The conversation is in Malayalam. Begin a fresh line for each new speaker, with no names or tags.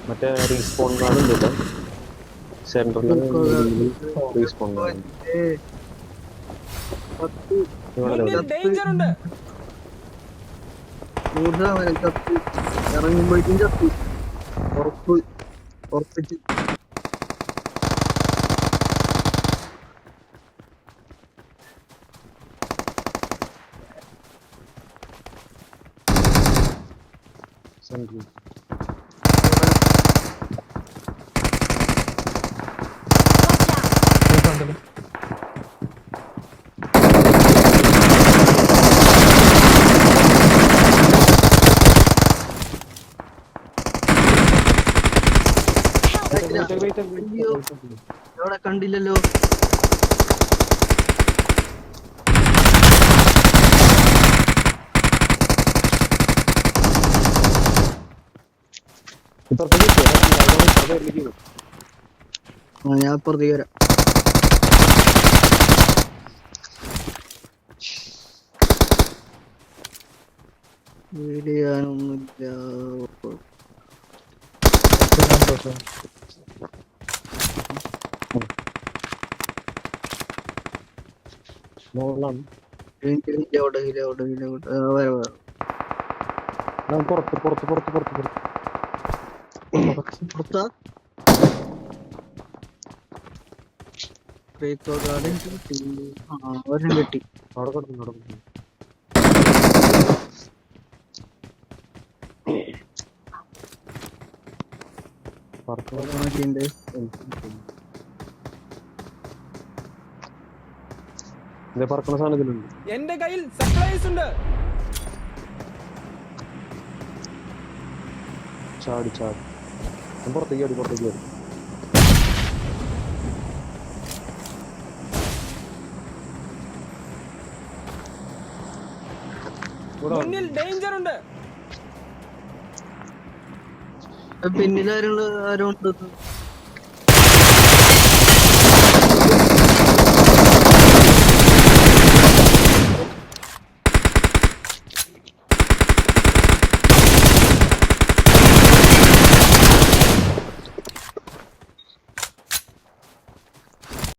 മറ്റേ റീസ്പോൺ കാണുന്നില്ല സെന്ററിൽ റീസ്പോൺ കാണുന്നു.
ഇറങ്ങുമ്പോഴേക്കും ചത്തു ഉറപ്പിച്ച്.
സെന്ററിൽ
അവിടെ കണ്ടില്ലല്ലോ. ഞാൻ അപ്പുറത്തേക്ക് വരാം. വീടിയാനൊന്നുമില്ല.
പുറത്ത് പുറത്ത് പുറത്ത് പുറത്ത്
പുറത്താ ഒരെണ്ണം കിട്ടി.
അവിടെ കിടന്നു നടന്നു. പറക്കണ സാധനത്തിലുണ്ട്.
എന്റെ കയ്യിൽ സപ്ലൈസ് ഉണ്ട്.
ചാടി ചാടി പുറത്തേക്ക് ആടി പുറത്തേക്ക് ആടി.
മുന്നിൽ ഡേഞ്ചർ ഉണ്ട്.
പിന്നിൽ ആരുണ്ട്?